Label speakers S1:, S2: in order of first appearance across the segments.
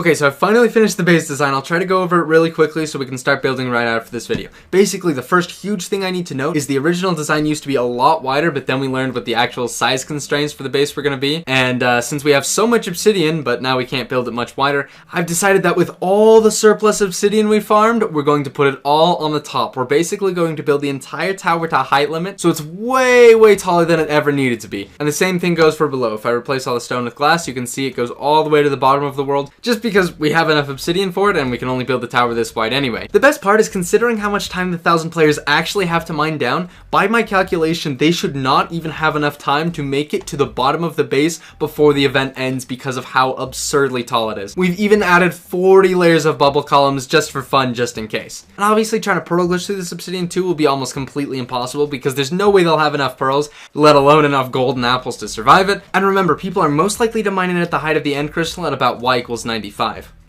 S1: Okay, so I finally finished the base design. I'll try to go over it really quickly so we can start building right after this video. Basically, the first huge thing I need to note is the original design used to be a lot wider, but then we learned what the actual size constraints for the base were going to be. And since we have so much obsidian, but now we can't build it much wider, I've decided that with all the surplus obsidian we farmed, we're going to put it all on the top. We're basically going to build the entire tower to a height limit, so it's way, way taller than it ever needed to be. And the same thing goes for below. If I replace all the stone with glass, you can see it goes all the way to the bottom of the world, just because we have enough obsidian for it and we can only build the tower this wide anyway. The best part is considering how much time the 1,000 players actually have to mine down, by my calculation, they should not even have enough time to make it to the bottom of the base before the event ends because of how absurdly tall it is. We've even added 40 layers of bubble columns just for fun, just in case. And obviously trying to pearl glitch through this obsidian too will be almost completely impossible because there's no way they'll have enough pearls, let alone enough golden apples to survive it. And remember, people are most likely to mine it at the height of the end crystal at about y = 95.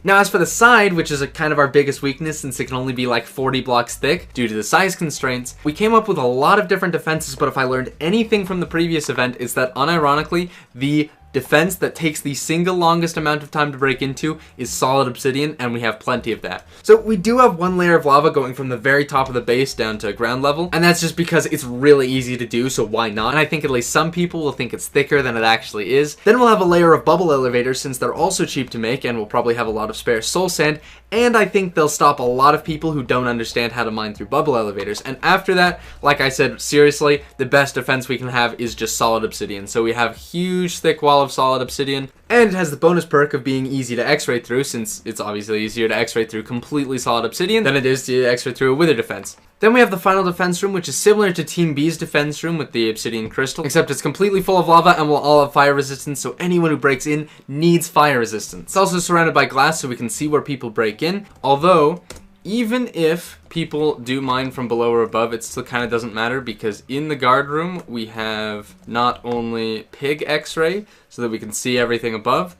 S1: Now as for the side, which is kind of our biggest weakness since it can only be like 40 blocks thick due to the size constraints, we came up with a lot of different defenses, but if I learned anything from the previous event, it's that unironically, the defense that takes the single longest amount of time to break into is solid obsidian, and we have plenty of that. So we do have one layer of lava going from the very top of the base down to ground level, and that's just because it's really easy to do, so why not? And I think at least some people will think it's thicker than it actually is. Then we'll have a layer of bubble elevators since they're also cheap to make, and we'll probably have a lot of spare soul sand, and I think they'll stop a lot of people who don't understand how to mine through bubble elevators. And after that, like I said, seriously, the best defense we can have is just solid obsidian. So we have huge thick wall of solid obsidian, and it has the bonus perk of being easy to x-ray through, since it's obviously easier to x-ray through completely solid obsidian than it is to x-ray through a wither defense. Then we have the final defense room, which is similar to Team B's defense room with the obsidian crystal, except it's completely full of lava and will all have fire resistance, so anyone who breaks in needs fire resistance. It's also surrounded by glass so we can see where people break in, although even if people do mine from below or above, it still kind of doesn't matter because in the guard room we have not only pig x-ray so that we can see everything above,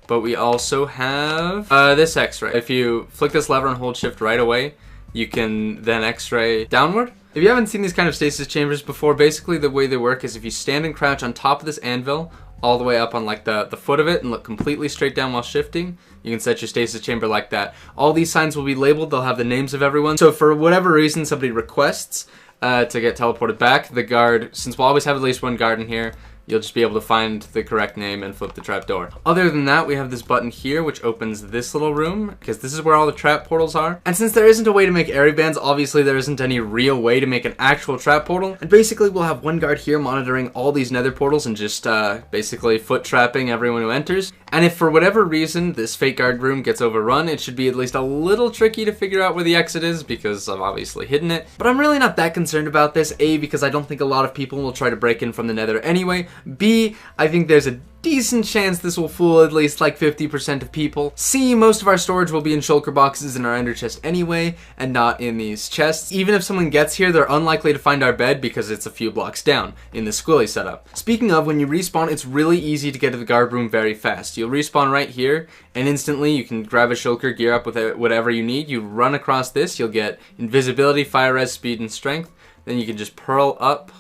S1: but we also have this x-ray. If you flick this lever and hold shift right away, you can then x-ray downward. If you haven't seen these kind of stasis chambers before, basically the way they work is if you stand and crouch on top of this anvil all the way up on like the foot of it and look completely straight down while shifting, you can set your stasis chamber like that. All these signs will be labeled, they'll have the names of everyone. So for whatever reason somebody requests to get teleported back, the guard, since we'll always have at least one guard in here, you'll just be able to find the correct name and flip the trap door. Other than that, we have this button here which opens this little room because this is where all the trap portals are. And since there isn't a way to make area bands, obviously there isn't any real way to make an actual trap portal. And basically we'll have one guard here monitoring all these nether portals and just basically foot trapping everyone who enters. And if for whatever reason this fake guard room gets overrun, it should be at least a little tricky to figure out where the exit is because I've obviously hidden it. But I'm really not that concerned about this, A, because I don't think a lot of people will try to break in from the nether anyway. B, I think there's a decent chance this will fool at least like 50% of people. C, most of our storage will be in shulker boxes in our ender chest anyway, and not in these chests. Even if someone gets here, they're unlikely to find our bed because it's a few blocks down in the squilly setup. Speaking of, when you respawn, it's really easy to get to the guard room very fast. You'll respawn right here, and instantly you can grab a shulker, gear up with whatever you need. You run across this, you'll get invisibility, fire res, speed, and strength. Then you can just pearl up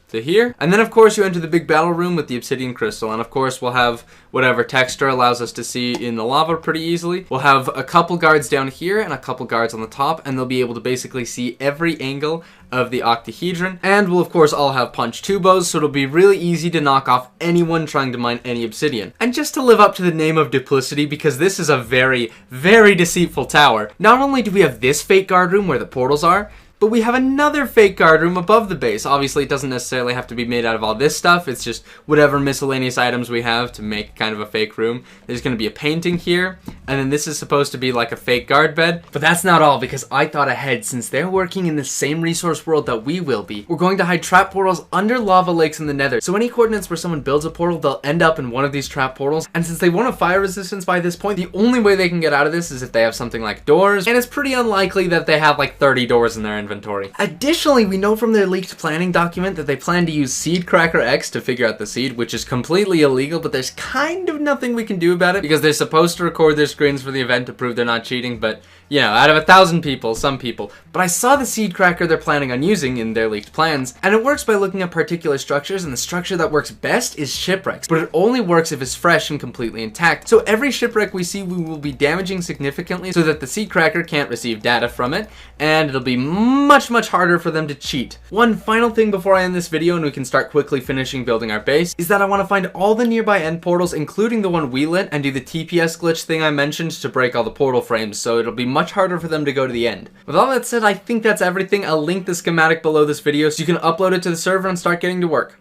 S1: to here. And then of course you enter the big battle room with the obsidian crystal, and of course we'll have whatever texture allows us to see in the lava pretty easily. We'll have a couple guards down here and a couple guards on the top, and they'll be able to basically see every angle of the octahedron. And we'll of course all have punch 2 bows, so it'll be really easy to knock off anyone trying to mine any obsidian. And just to live up to the name of duplicity, because this is a very, very deceitful tower, not only do we have this fake guard room where the portals are, but we have another fake guard room above the base. Obviously, it doesn't necessarily have to be made out of all this stuff. It's just whatever miscellaneous items we have to make kind of a fake room. There's going to be a painting here, and then this is supposed to be like a fake guard bed. But that's not all, because I thought ahead. Since they're working in the same resource world that we will be, we're going to hide trap portals under lava lakes in the nether. So any coordinates where someone builds a portal, they'll end up in one of these trap portals. And since they won't have fire resistance by this point, the only way they can get out of this is if they have something like doors. And it's pretty unlikely that they have like 30 doors in their inventory. inventory. Additionally, we know from their leaked planning document that they plan to use Seedcracker X to figure out the seed, which is completely illegal, but there's kind of nothing we can do about it because they're supposed to record their screens for the event to prove they're not cheating, but you know, out of 1,000 people, some people. But I saw the Seedcracker they're planning on using in their leaked plans, and it works by looking at particular structures, and the structure that works best is shipwrecks, but it only works if it's fresh and completely intact. So every shipwreck we see, we will be damaging significantly so that the Seedcracker can't receive data from it, and it'll be much harder for them to cheat. One final thing before I end this video and we can start quickly finishing building our base is that I want to find all the nearby end portals, including the one we lit, and do the TPS glitch thing I mentioned to break all the portal frames, so it'll be much harder for them to go to the end. With all that said, I think that's everything. I'll link the schematic below this video so you can upload it to the server and start getting to work.